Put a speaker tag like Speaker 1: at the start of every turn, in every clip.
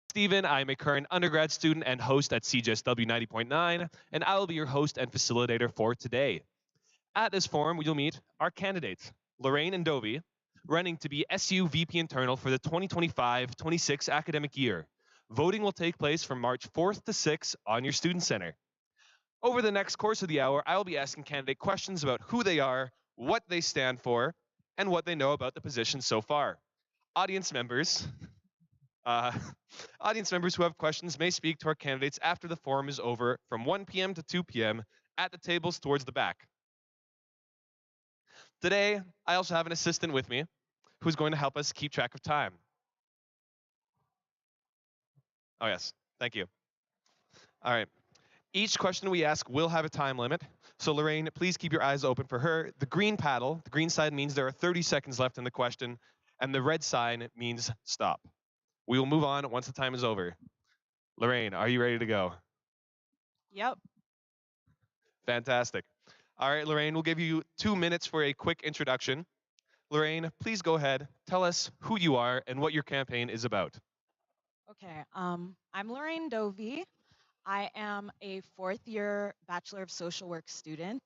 Speaker 1: Steven. I'm a current undergrad student and host at CJSW 90.9, and I will be your host and facilitator for today. At this forum, you'll meet our candidates, Lorraine Ndovi, running to be SU VP Internal for the 2025-26 academic year. Voting will take place from March 4th to 6th on your Student Center. Over the next course of the hour, I will be asking candidate questions about who they are, what they stand for, and what they know about the position so far. Audience members, uh, audience members who have questions may speak to our candidates after the forum is over from 1 p.m. to 2 p.m. at the tables towards the back. Today, I also have an assistant with me who's going to help us keep track of time. Oh, yes. Thank you. All right. Each question we ask will have a time limit. So, Lorraine, please keep your eyes open for her. The green paddle, the green side means there are 30 seconds left in the question, and the red sign means stop. We will move on once the time is over. Lorraine, are you ready to go?
Speaker 2: Yep.
Speaker 1: Fantastic. All right, Lorraine, we'll give you 2 minutes for a quick introduction. Lorraine, please go ahead. Tell us who you are and what your campaign is about.
Speaker 2: Okay. I'm Lorraine Ndovi. I am a fourth year Bachelor of Social Work student,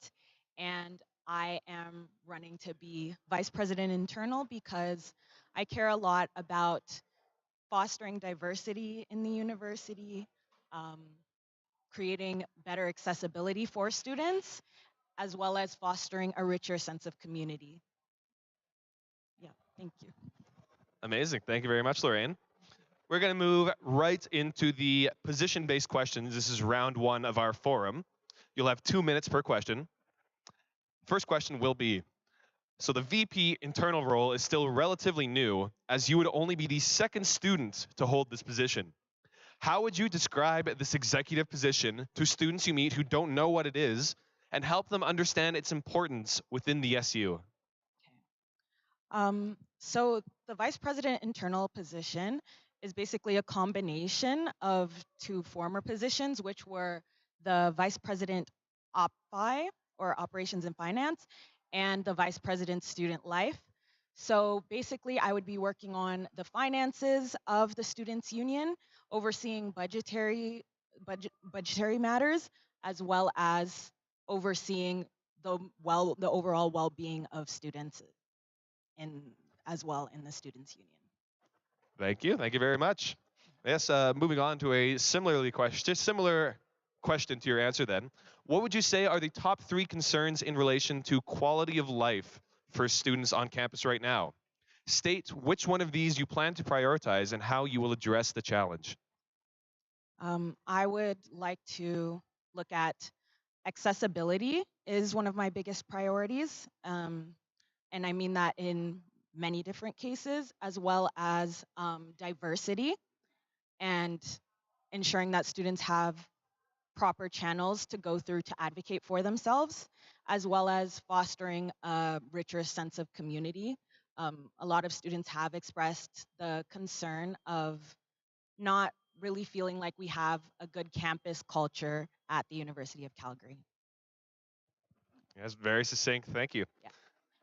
Speaker 2: and I am running to be Vice President Internal because I care a lot about fostering diversity in the university, um, creating better accessibility for students, as well as fostering a richer sense of community. Yeah, thank you.
Speaker 1: Amazing. Thank you very much, Lorraine. We're going to move right into the position-based questions. This is round one of our forum. You'll have 2 minutes per question. First question will be, so the VP internal role is still relatively new, as you would only be the second student to hold this position. How would you describe this executive position to students you meet who don't know what it is and help them understand its importance within the SU?
Speaker 2: So the Vice President internal position is basically a combination of two former positions, which were the Vice President OpFi, or Operations and Finance, and the Vice President Student Life. So basically, I would be working on the finances of the Students' Union, overseeing budgetary matters, as well as overseeing the overall well-being of students in as well in the Students' Union.
Speaker 1: Thank you. Thank you very much. Yes, moving on to a similar question to your answer then. What would you say are the top 3 concerns in relation to quality of life for students on campus right now? State which one of these you plan to prioritize and how you will address the challenge.
Speaker 2: I would like to look at accessibility is one of my biggest priorities. And I mean that in many different cases, as well as diversity and ensuring that students have proper channels to go through to advocate for themselves, as well as fostering a richer sense of community. A lot of students have expressed the concern of not really feeling like we have a good campus culture at the University of Calgary.
Speaker 1: Yes, very succinct. Thank you.
Speaker 2: Yeah.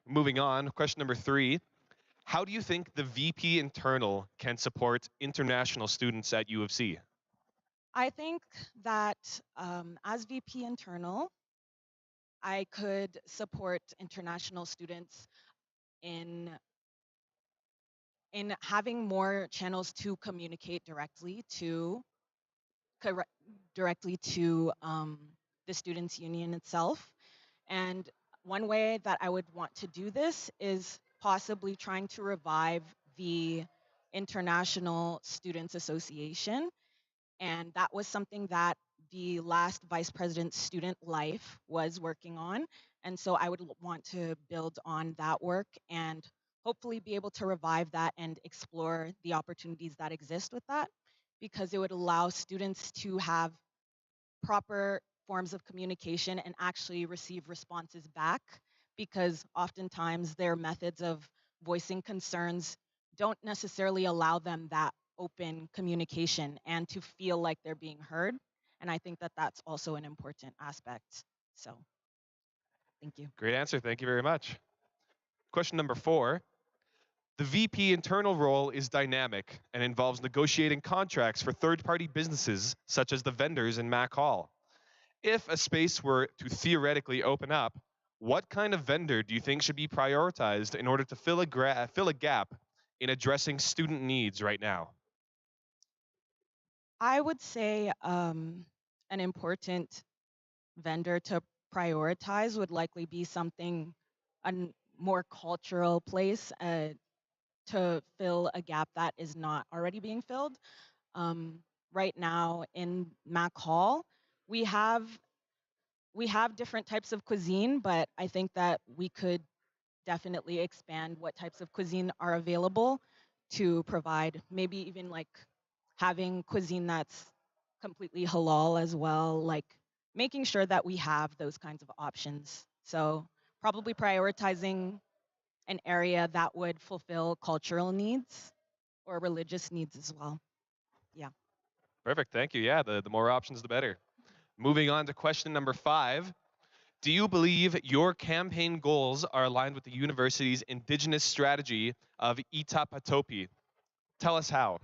Speaker 1: Moving on, question number 3. How do you think the VP internal can support international students at U of C?
Speaker 2: I think that as VP internal, I could support international students in having more channels to communicate corre- directly to the Students' Union itself. And one way that I would want to do this is possibly trying to revive the International Students Association. And that was something that the last Vice President Student Life was working on. And so I would want to build on that work and hopefully be able to revive that and explore the opportunities that exist with that, because it would allow students to have proper forms of communication and actually receive responses back, because oftentimes their methods of voicing concerns don't necessarily allow them that open communication and to feel like they're being heard. And I think that that's also an important aspect. So, thank you.
Speaker 1: Great answer. Thank you very much. Question number 4. The VP internal role is dynamic and involves negotiating contracts for third-party businesses such as the vendors in Mac Hall. If a space were to theoretically open up, what kind of vendor do you think should be prioritized in order to fill a gap in addressing student needs right now?
Speaker 2: I would say an important vendor to prioritize would likely be something, more cultural place to fill a gap that is not already being filled. Right now in Mac Hall, we have different types of cuisine, but I think that we could definitely expand what types of cuisine are available to provide maybe even like having cuisine that's completely halal as well, like making sure that we have those kinds of options. So probably prioritizing an area that would fulfill cultural needs or religious needs as well. Yeah.
Speaker 1: Perfect, thank you. Yeah, the more options, the better. Moving on to question number 5. Do you believe your campaign goals are aligned with the university's indigenous strategy of Itapatopi? Tell us how.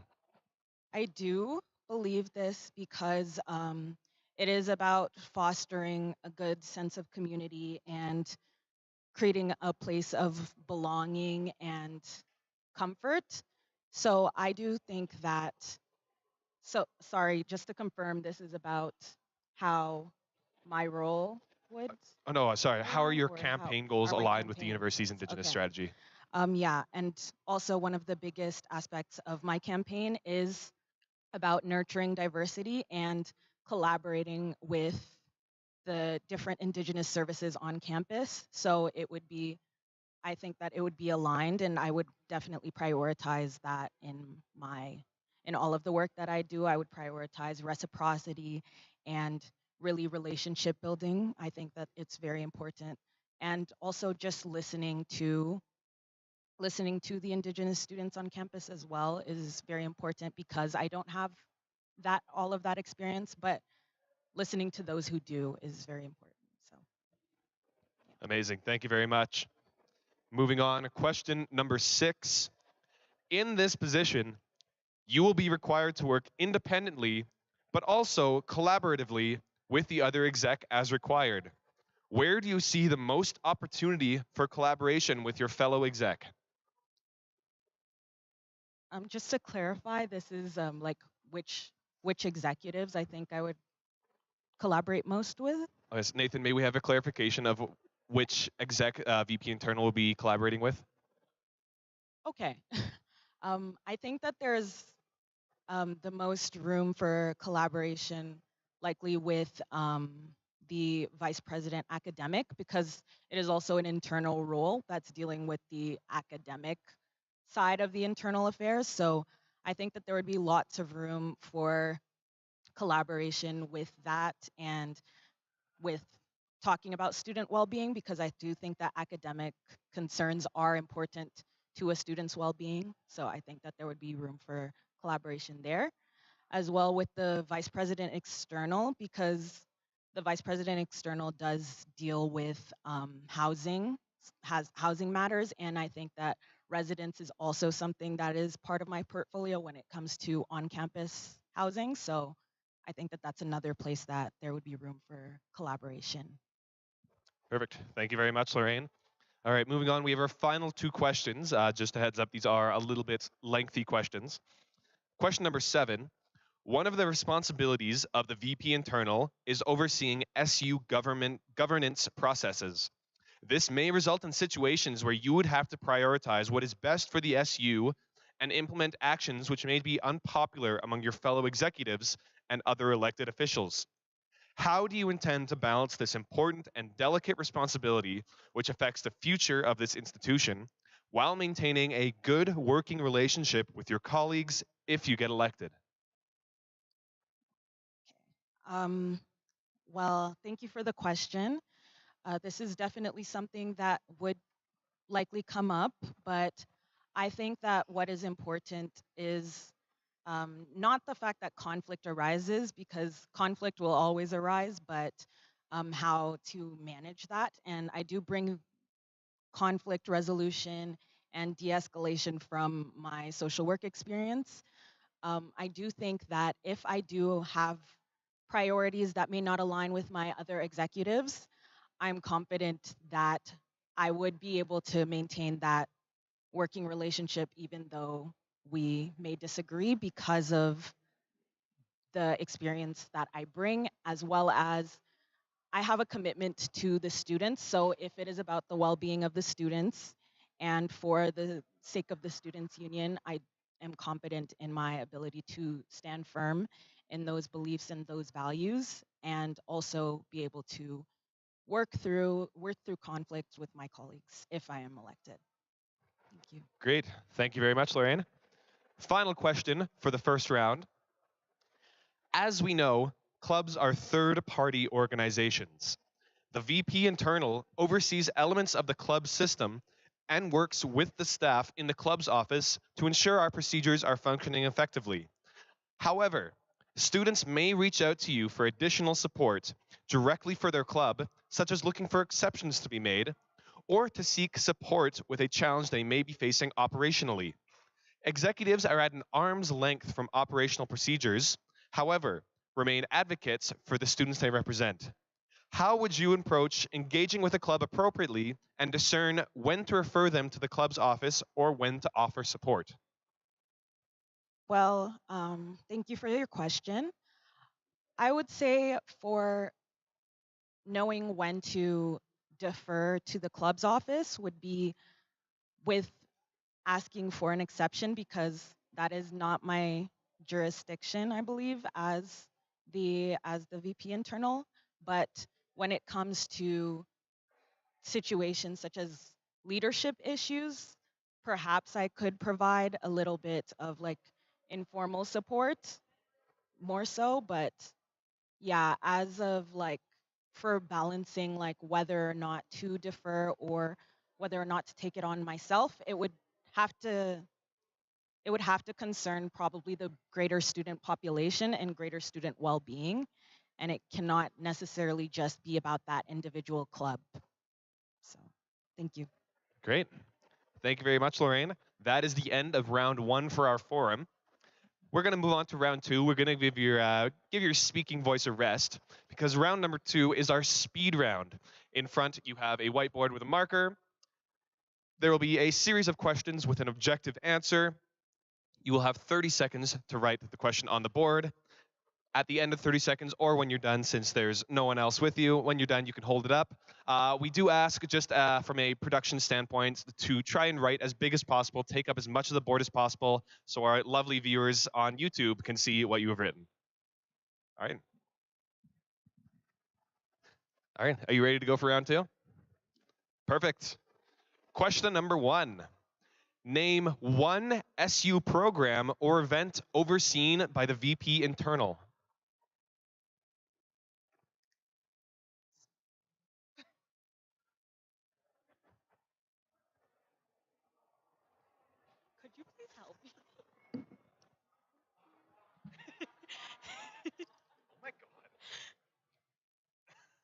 Speaker 2: I do believe this because it is about fostering a good sense of community and creating a place of belonging and comfort. So I do think that, so sorry, just to confirm, this is about how my role would
Speaker 1: Oh no, sorry. How are
Speaker 2: align
Speaker 1: your
Speaker 2: or how
Speaker 1: campaign goals
Speaker 2: are my
Speaker 1: aligned with the
Speaker 2: campaign
Speaker 1: university's
Speaker 2: goals.
Speaker 1: indigenous
Speaker 2: Okay.
Speaker 1: strategy?
Speaker 2: Yeah, and also one of the biggest aspects of my campaign is about nurturing diversity and collaborating with the different Indigenous services on campus. So it would be, I think that it would be aligned, and I would definitely prioritize that in all of the work that I do. I would prioritize reciprocity and really relationship building. I think that it's very important. And also just listening to the Indigenous students on campus as well is very important because I don't have that all of that experience, but listening to those who do is very important. So
Speaker 1: Amazing. Thank you very much. Moving on, question number 6. In this position, you will be required to work independently, but also collaboratively with the other exec as required. Where do you see the most opportunity for collaboration with your fellow exec?
Speaker 2: just to clarify, this is like which executives I think I would collaborate most with.
Speaker 1: Yes, Nathan, may we have a clarification of which exec VP internal will be collaborating with?
Speaker 2: Okay. I think that there's the most room for collaboration likely with the vice president academic because it is also an internal role that's dealing with the academic side of the internal affairs. So I think that there would be lots of room for collaboration with that and with talking about student well-being because I do think that academic concerns are important to a student's well-being. So I think that there would be room for collaboration there, as well with the vice president external because the vice president external does deal with has housing matters, and I think that residence is also something that is part of my portfolio when it comes to on-campus housing. So I think that that's another place that there would be room for collaboration.
Speaker 1: Perfect. Thank you very much, Lorraine. All right, moving on. We have our final 2 questions. Just a heads up, these are a little bit lengthy questions. Question number 7. One of the responsibilities of the VP internal is overseeing SU governance processes. This may result in situations where you would have to prioritize what is best for the SU and implement actions which may be unpopular among your fellow executives and other elected officials. How do you intend to balance this important and delicate responsibility, which affects the future of this institution, while maintaining a good working relationship with your colleagues if you get elected?
Speaker 2: Um, well, thank you for the question. This is definitely something that would likely come up, but I think that what is important is not the fact that conflict arises, because conflict will always arise, but how to manage that. And I do bring conflict resolution and de-escalation from my social work experience. I do think that if I do have priorities that may not align with my other executives, I'm confident that I would be able to maintain that working relationship even though we may disagree because of the experience that I bring, as well as I have a commitment to the students. So if it is about the well-being of the students and for the sake of the students union, I am confident in my ability to stand firm in those beliefs and those values, and also be able to work through conflict with my colleagues if I am elected. Thank you.
Speaker 1: Great. Thank you very much, Lorraine. Final question for the first round. As we know, clubs are third-party organizations. The VP internal oversees elements of the club system and works with the staff in the club's office to ensure our procedures are functioning effectively. However, students may reach out to you for additional support directly for their club, such as looking for exceptions to be made, or to seek support with a challenge they may be facing operationally. Executives are at an arm's length from operational procedures, however, remain advocates for the students they represent. How would you approach engaging with a club appropriately and discern when to refer them to the club's office or when to offer support?
Speaker 2: Well, thank you for your question. I would say for knowing when to defer to the club's office would be with asking for an exception, because that is not my jurisdiction, I believe, as the VP internal. But when it comes to situations such as leadership issues, perhaps I could provide a little bit of like informal support more so. But yeah, as of like for balancing like whether or not to defer or whether or not to take it on myself, have to it would have to concern probably the greater student population and greater student well-being, and it cannot necessarily just be about that individual club. So thank you.
Speaker 1: Great. Thank you very much, Lorraine. That is the end of round one for our forum. We're going to move on to round two. We're going to give your speaking voice a rest, because round number two is our speed round. In front, you have a whiteboard with a marker. There will be a series of questions with an objective answer. You will have 30 seconds to write the question on the board. At the end of 30 seconds, or when you're done, since there's no one else with you, when you're done, you can hold it up. We do ask, just from a production standpoint, to try and write as big as possible, take up as much of the board as possible, so our lovely viewers on YouTube can see what you have written. All right. All right, are you ready to go for round two? Perfect. Question number one. Name one SU program or event overseen by the VP internal.
Speaker 2: Could you please help me?
Speaker 1: Oh my God.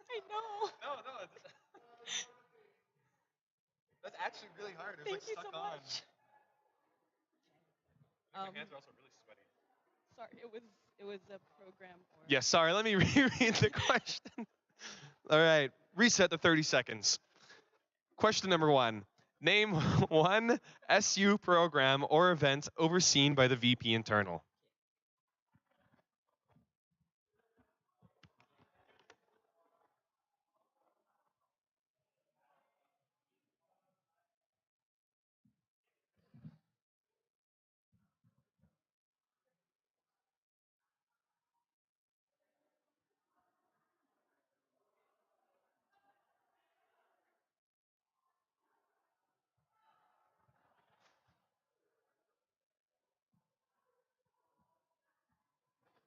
Speaker 2: I know.
Speaker 1: No, that's actually really hard. It was
Speaker 2: Thank
Speaker 1: like
Speaker 2: you
Speaker 1: stuck
Speaker 2: so
Speaker 1: on.
Speaker 2: much.
Speaker 1: My hands are also really sweaty.
Speaker 2: Sorry, it was a program or
Speaker 1: Yeah, sorry, let me reread the question. All right, reset the 30 seconds. Question number one. Name one SU program or event overseen by the VP internal.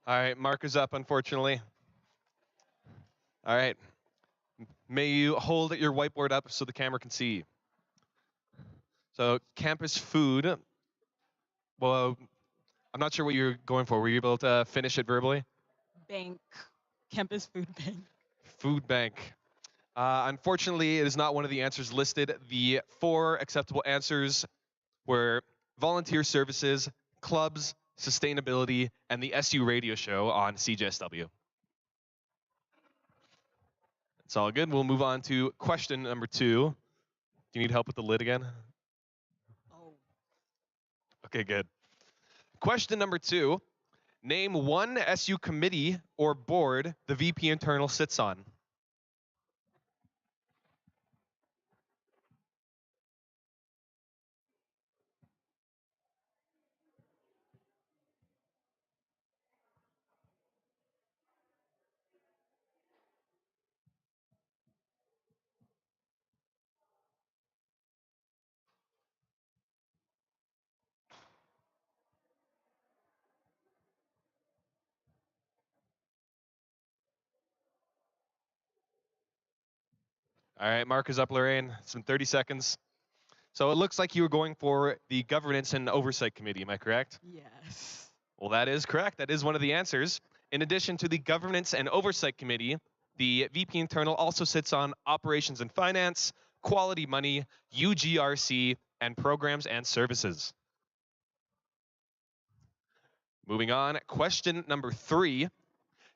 Speaker 1: All right, marker's up, unfortunately. All right. May you hold your whiteboard up so the camera can see. So, campus food. Well, I'm not sure what you're going for. Were you able to finish it verbally?
Speaker 2: bank, campus food bank.
Speaker 1: Food bank. Unfortunately, it is not one of the answers listed. The four acceptable answers were volunteer services, clubs, sustainability, and the SU radio show on CJSW. It's all good. We'll move on to question number 2. Do you need help with the lid again?
Speaker 2: Oh.
Speaker 1: Okay, good. Question number 2. Name one SU committee or board the VP Internal sits on. All right, mark is up, Lorraine. It's been 30 seconds. So it looks like you were going for the Governance and Oversight Committee, am I correct?
Speaker 2: Yes.
Speaker 1: Well, that is correct. That is one of the answers. In addition to the Governance and Oversight Committee, the VP Internal also sits on Operations and Finance, Quality Money, UGRC, and Programs and Services. Moving on, question number 3.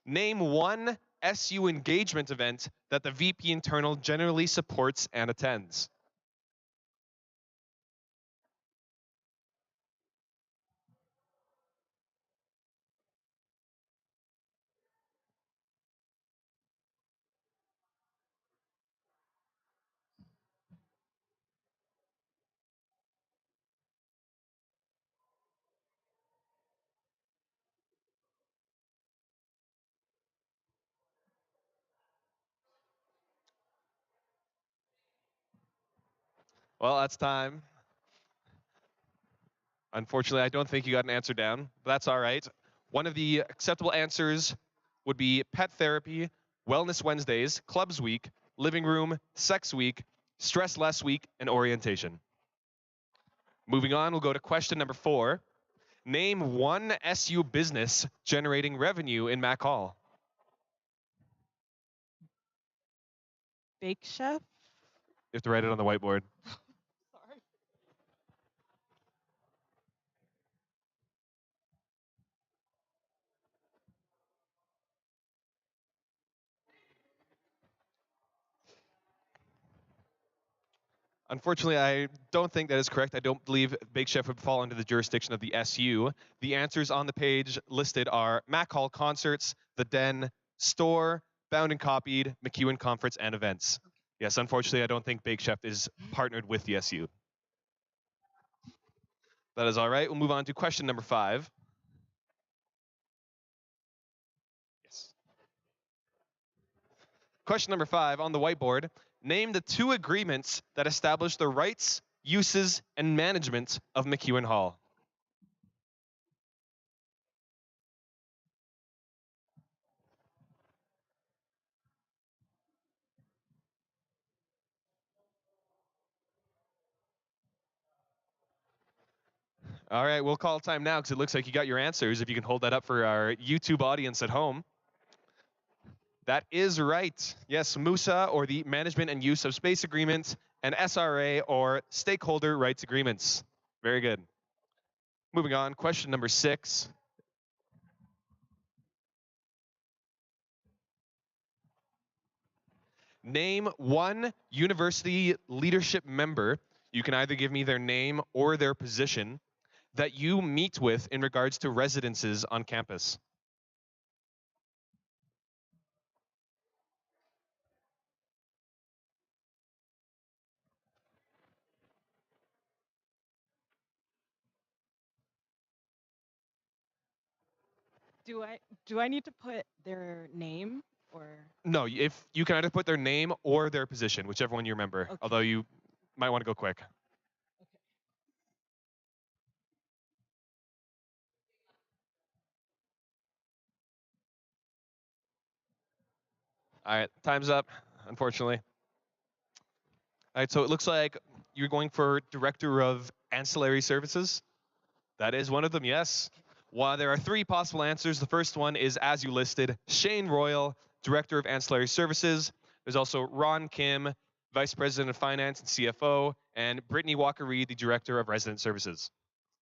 Speaker 1: Name one SU engagement event that the VP Internal generally supports and attends. Well, that's time. Unfortunately, I don't think you got an answer down, but that's all right. One of the acceptable answers would be Pet Therapy, Wellness Wednesdays, Clubs Week, Living Room, Sex Week, Stress Less Week, and Orientation. Moving on, we'll go to question number 4. Name one SU business generating revenue in Mac Hall.
Speaker 2: Bake Chef?
Speaker 1: You have to write it on the whiteboard.
Speaker 2: Sorry.
Speaker 1: Unfortunately, I don't think that is correct. I don't believe Bake Chef would fall under the jurisdiction of the SU. The answers on the page listed are Mac Hall Concerts, The Den, Store, Bound and Copied, MacEwan Conference, and Events. Yes, unfortunately, I don't think Bake Chef is partnered with the SU. That is all right. We'll move on to question number 5. Yes. Question number 5 on the whiteboard. Name the 2 agreements that establish the rights, uses, and management of MacEwan Hall. All right, we'll call time now because it looks like you got your answers. If you can hold that up for our YouTube audience at home. That is right. Yes, MUSA, or the Management and Use of Space Agreement, and SRA, or Stakeholder Rights Agreements. Very good. Moving on, question number 6. Name one university leadership member. You can either give me their name or their position that you meet with in regards to residences on campus.
Speaker 2: Do I need to put their name or?
Speaker 1: No, if you can either put their name or their position, whichever one you remember.
Speaker 2: Okay.
Speaker 1: Although you might want to go quick.
Speaker 2: Okay.
Speaker 1: All right, time's up, unfortunately. All right, so it looks like you're going for Director of Ancillary Services. That is one of them, yes. While there are 3 possible answers, the first one is, as you listed, Shane Royal, Director of Ancillary Services. There's also Ron Kim, Vice President of Finance and CFO, and Brittany Walker-Reed, the Director of Resident Services.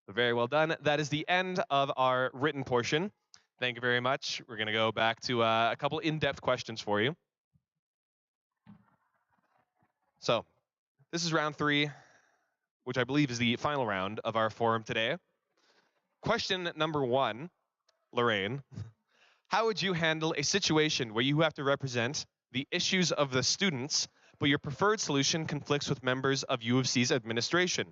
Speaker 1: Very well done. That is the end of our written portion. Thank you very much. We're going to go back to a couple in-depth questions for you. So this is round 3, which I believe is the final round of our forum today. Question number 1, Lorraine. How would you handle a situation where you have to represent the issues of the students, but your preferred solution conflicts with members of UofC's administration?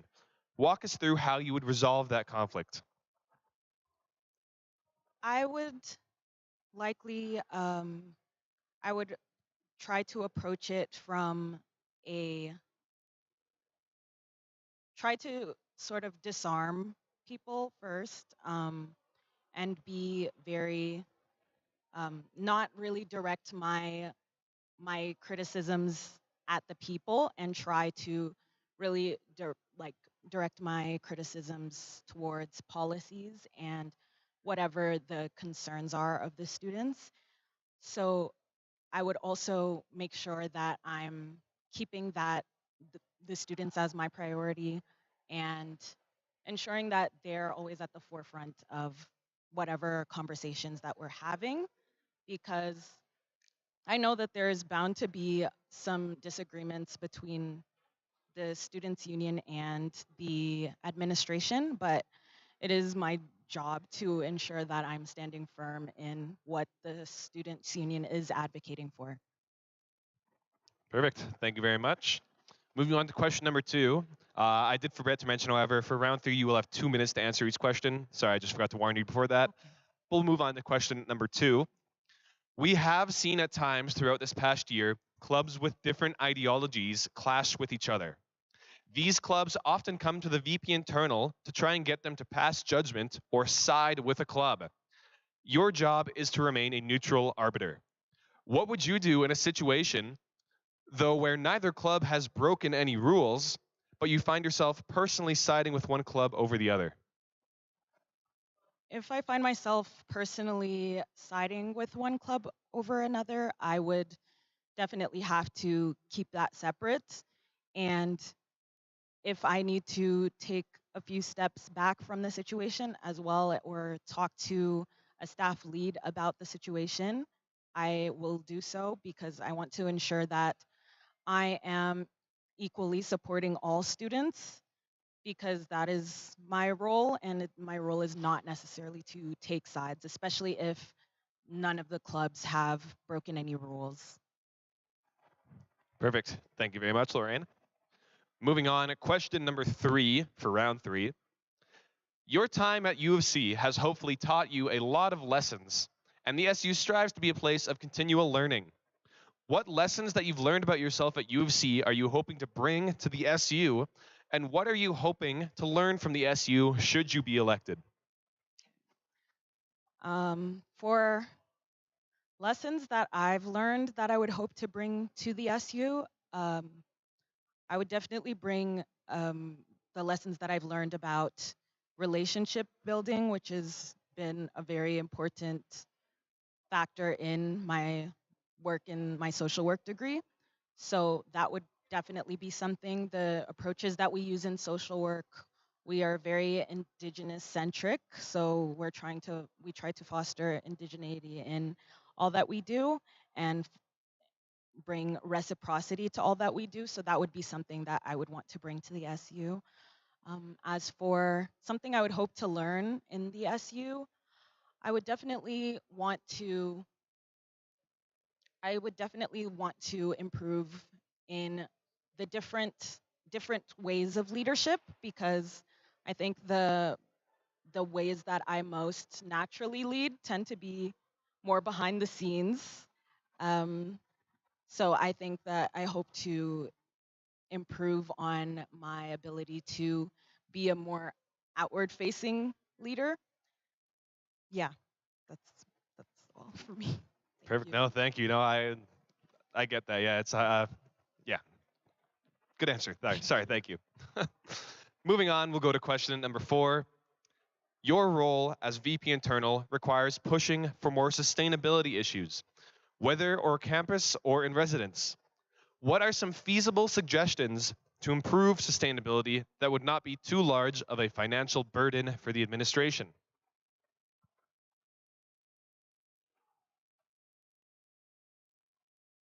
Speaker 1: Walk us through how you would resolve that conflict.
Speaker 2: I would likely, I would try to approach it from try to sort of disarm people first, and be very, not really direct my criticisms at the people, and try to really direct my criticisms towards policies and whatever the concerns are of the students. So I would also make sure that I'm keeping the students as my priority, and ensuring that they're always at the forefront of whatever conversations that we're having, because I know that there's bound to be some disagreements between the students union and the administration, but it is my job to ensure that I'm standing firm in what the students union is advocating for.
Speaker 1: Perfect. Thank you very much. Moving on to question number 2. I did forget to mention, however, for round 3, you will have 2 minutes to answer each question. Sorry, I just forgot to warn you before that.
Speaker 2: Okay.
Speaker 1: We'll move on to question number 2. We have seen at times throughout this past year, clubs with different ideologies clash with each other. These clubs often come to the VP internal to try and get them to pass judgment or side with a club. Your job is to remain a neutral arbiter. What would you do in a situation, though, where neither club has broken any rules, but you find yourself personally siding with one club over the other?
Speaker 2: If I find myself personally siding with one club over another, I would definitely have to keep that separate. And if I need to take a few steps back from the situation as well, or talk to a staff lead about the situation, I will do so, because I want to ensure that I am equally supporting all students, because that is my role, and my role is not necessarily to take sides, especially if none of the clubs have broken any rules.
Speaker 1: Perfect. Thank you very much, Lorraine. Moving on, question number 3 for round 3. Your time at UofC has hopefully taught you a lot of lessons, and the SU strives to be a place of continual learning. What lessons that you've learned about yourself at UofC are you hoping to bring to the SU, and what are you hoping to learn from the SU should you be elected?
Speaker 2: For lessons that I've learned that I would hope to bring to the SU, I would definitely bring the lessons that I've learned about relationship building, which has been a very important factor in my work in my social work degree. So that would definitely be something. The approaches that we use in social work, we are very indigenous centric. So we try to foster indigeneity in all that we do, and bring reciprocity to all that we do. So that would be something that I would want to bring to the SU. As for something I would hope to learn in the SU, I would definitely want to improve in the different ways of leadership, because I think the ways that I most naturally lead tend to be more behind the scenes. So I think that I hope to improve on my ability to be a more outward facing leader. Yeah, that's that's all for me. Thank
Speaker 1: Perfect.
Speaker 2: you.
Speaker 1: No, thank you. No, I get that. Yeah, it's yeah. Good answer. Sorry, thank you. Moving on, we'll go to question number 4. Your role as VP Internal requires pushing for more sustainability issues, whether on campus or in residence. What are some feasible suggestions to improve sustainability that would not be too large of a financial burden for the administration?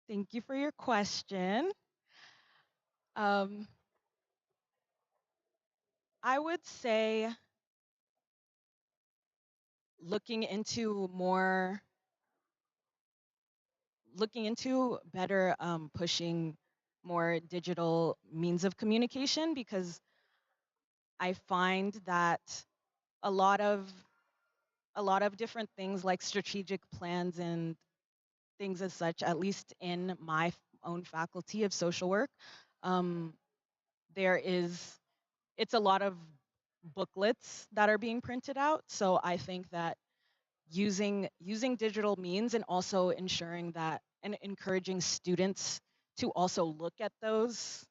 Speaker 2: Thank you for your question. Um, I would say looking into more, looking into better pushing more digital means of communication, because I find that a lot of a lot of different things like strategic plans and things as such, at least in my own faculty of social work, um, there is it's a lot of booklets that are being printed out. So I think that using digital means and also ensuring that and encouraging students to also look at those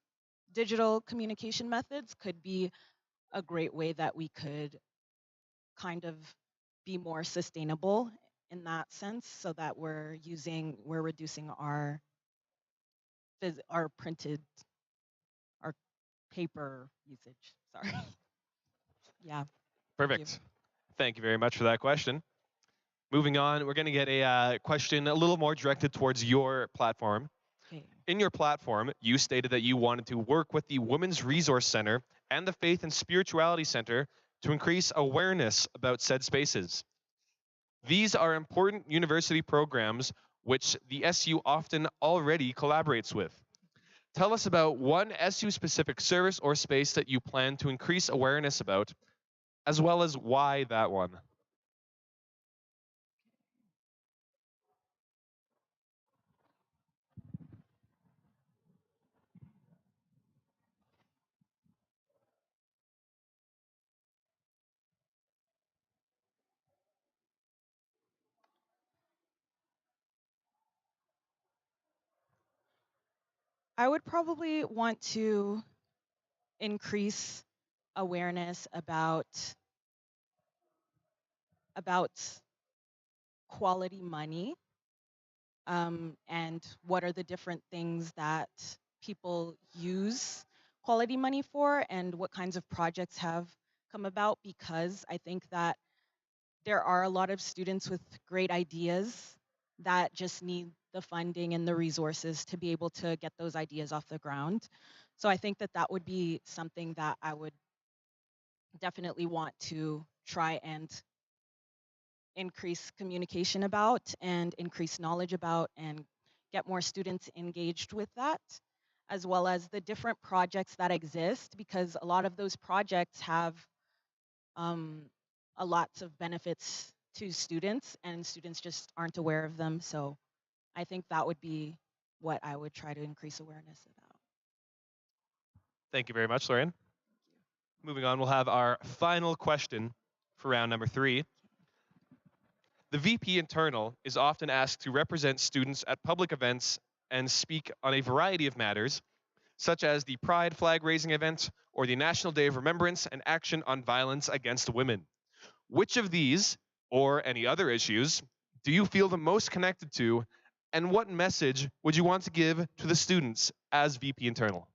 Speaker 2: digital communication methods could be a great way that we could kind of be more sustainable in that sense, so that we're reducing our printed our paper usage. Sorry. Yeah, thank you.
Speaker 1: Perfect. Thank you very much for that question. Moving on, we're going to get a question a little more directed towards your platform.
Speaker 2: Okay.
Speaker 1: In your platform, you stated that you wanted to work with the Women's Resource Center and the Faith and Spirituality Center to increase awareness about said spaces. These are important university programs which the SU often already collaborates with. Tell us about one SU specific service or space that you plan to increase awareness about, as well as why that one.
Speaker 2: I would probably want to increase awareness about quality money, and what are the different things that people use quality money for, and what kinds of projects have come about, because I think that there are a lot of students with great ideas that just need the funding and the resources to be able to get those ideas off the ground. So I think that that would be something that I would definitely want to try and increase communication about and increase knowledge about and get more students engaged with that, as well as the different projects that exist, because a lot of those projects have um, a lots of benefits to students and students just aren't aware of them. So I think that would be what I would try to increase awareness about.
Speaker 1: Thank you very much, Lorraine. Moving on, we'll have our final question for round number 3. The VP internal is often asked to represent students at public events and speak on a variety of matters, such as the Pride flag raising event or the National Day of Remembrance and Action on Violence Against Women. Which of these, or any other issues, do you feel the most connected to, and what message would you want to give to the students as VP internal?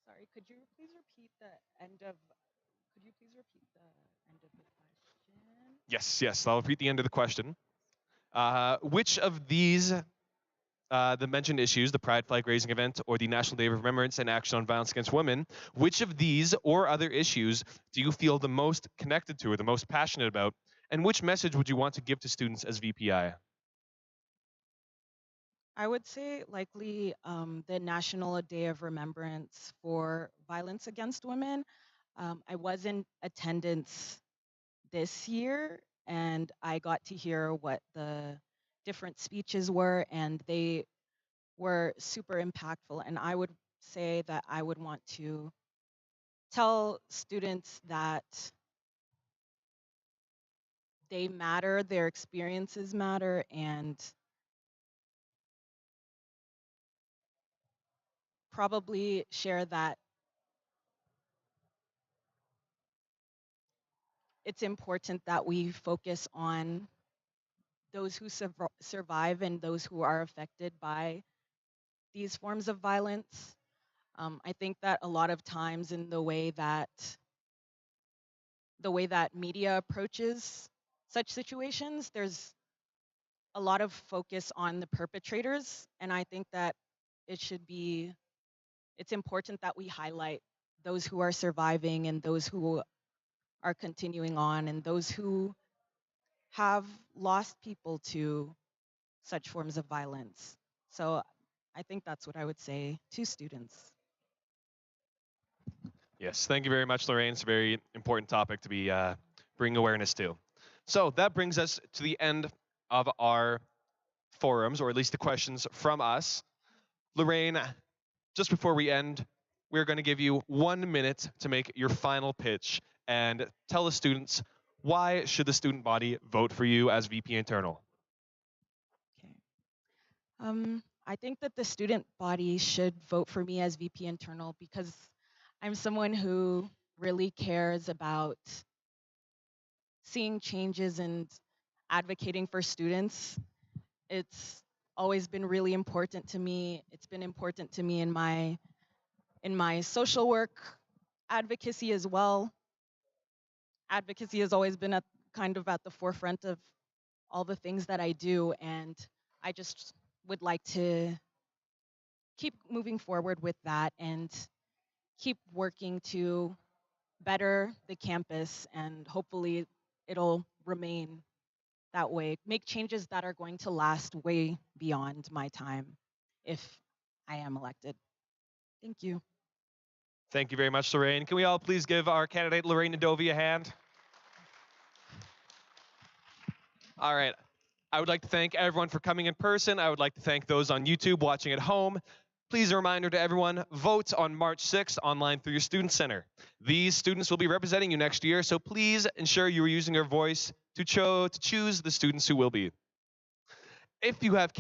Speaker 2: Sorry, could you please repeat the end of the question?
Speaker 1: Yes, I'll repeat the end of the question. Which of these, the mentioned issues, the Pride flag raising event or the National Day of Remembrance and Action on Violence Against Women, which of these or other issues do you feel the most connected to or the most passionate about? And which message would you want to give to students as VPI?
Speaker 2: I would say likely the National Day of Remembrance for Violence Against Women. I was in attendance this year and I got to hear what the different speeches were, and they were super impactful. And I would say that I would want to tell students that they matter, their experiences matter, and probably share that it's important that we focus on those who survive and those who are affected by these forms of violence. I think that a lot of times in the way that media approaches such situations, there's a lot of focus on the perpetrators, and I think that it should be it's important that we highlight those who are surviving and those who are continuing on and those who have lost people to such forms of violence. So I think that's what I would say to students.
Speaker 1: Yes, thank you very much, Lorraine. It's a very important topic to be bringing awareness to. So that brings us to the end of our forums, or at least the questions from us. Lorraine, just before we end, we're going to give you 1 minute to make your final pitch and tell the students why should the student body vote for you as VP Internal.
Speaker 2: Okay. I think that the student body should vote for me as VP Internal because I'm someone who really cares about seeing changes and advocating for students. It's always been really important to me. It's been important to me in my social work advocacy as well. Advocacy has always been at the forefront of all the things that I do, and I just would like to keep moving forward with that and keep working to better the campus, and hopefully it'll remain that way. Make changes that are going to last way beyond my time if I am elected. Thank you.
Speaker 1: Thank you very much, Lorraine. Can we all please give our candidate, Lorraine Ndovi, a hand? All right. I would like to thank everyone for coming in person. I would like to thank those on YouTube watching at home. Please a reminder to everyone, vote on March 6th online through your Student Center. These students will be representing you next year, so please ensure you are using your voice to choose the students who will be. If you have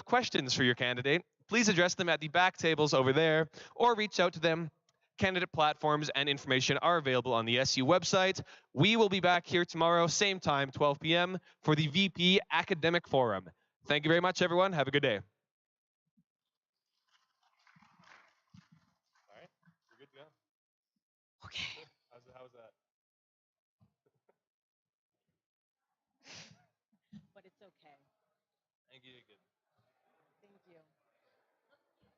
Speaker 1: questions for your candidate, please address them at the back tables over there or reach out to them. Candidate platforms and information are available on the SU website. We will be back here tomorrow, same time, 12 p.m. for the VP Academic Forum. Thank you very much, everyone. Have a good day. All right, you're good to go.
Speaker 2: Okay.
Speaker 1: How's that?
Speaker 2: But it's okay.
Speaker 1: Thank you. Good.
Speaker 2: Thank you. Thank you. What? That's insane.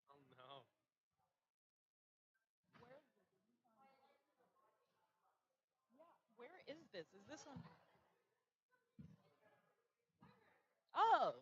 Speaker 1: Oh no.
Speaker 2: Where is this? Yeah. Where is this? Is this on? Oh.